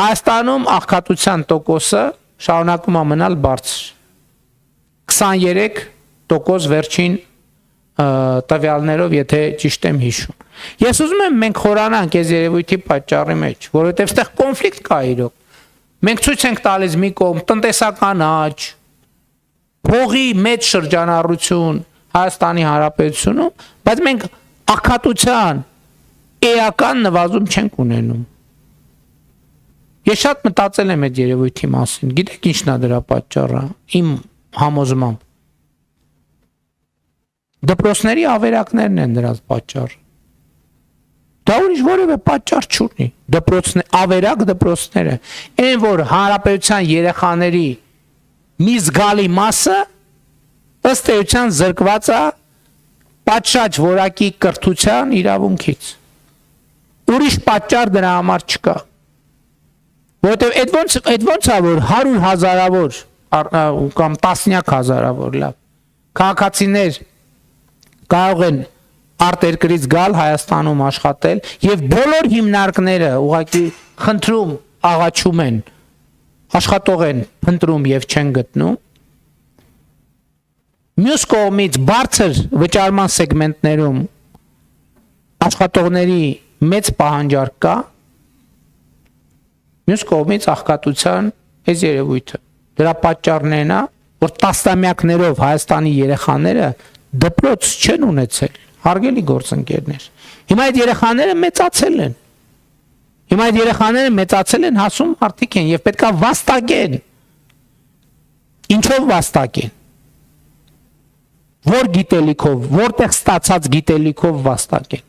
Հայաստանում աղքատության տոկոսը շարունակում է մնալ բարձր։ 23% վերջին տվյալներով, եթե ճիշտ եմ հիշում։ Ես ուզում եմ մենք խորանանք այս երևույթի պատճառի մեջ, որովհետև այստեղ կոնֆլիկտ կա իրոք։ Մենք ցույց ենք տալիս մի կողմ տնտեսական աճ, փողի մեծ շրջանառություն Հայաստանի Հանրապետությունում, բայց մենք աղքատության էական նվազում չենք ունենում։ Ես շատ մտածել եմ այդ երևույթի մասին։ Գիտեք ինչն է դրա պատճառը։ Իմ համոզմամբ դպրոցների ավերակներն են դրանց պատճառը։ Դա ուրիշ որևէ պատճառ չունի։ Ավերակ դպրոցները, այն որ հանրապետության երեխաների մի զգալի մասը ըստ էության զրկված է պատշաճ որակի կրթության իրավունքից։ Ուրիշ պատճառ դրա համար չկա։ Որովհետև այդ ոնց է որ 100,000-ավոր կամ տասնյակ հազարավոր լավ քաղաքացիներ կարող են արտերկրից գալ Հայաստանում աշխատել եւ բոլոր հիմնարկները ուղղակի խնդրում աղաչում են աշխատող են փնտրում եւ չեն գտնում։ Մյուս կողմից բարձր վճարման սեգմենտներում աշխատողների մեծ պահանջարկ կա։ Մյուս կողմից աղքատության այս երևույթը դրա պատճառն է նա, որ տասնամյակներով Հայաստանի երեխաները դպրոց չեն ունեցել, հարգելի գործընկերներ։ Հիմա այդ երեխաները մեծացել են, հասուն մարդիկ են եւ պետքա վաստակեն։ Ինչով վաստակեն։ Որ գիտելիքով, որտեղ ստացած գիտելիքով վաստակեն։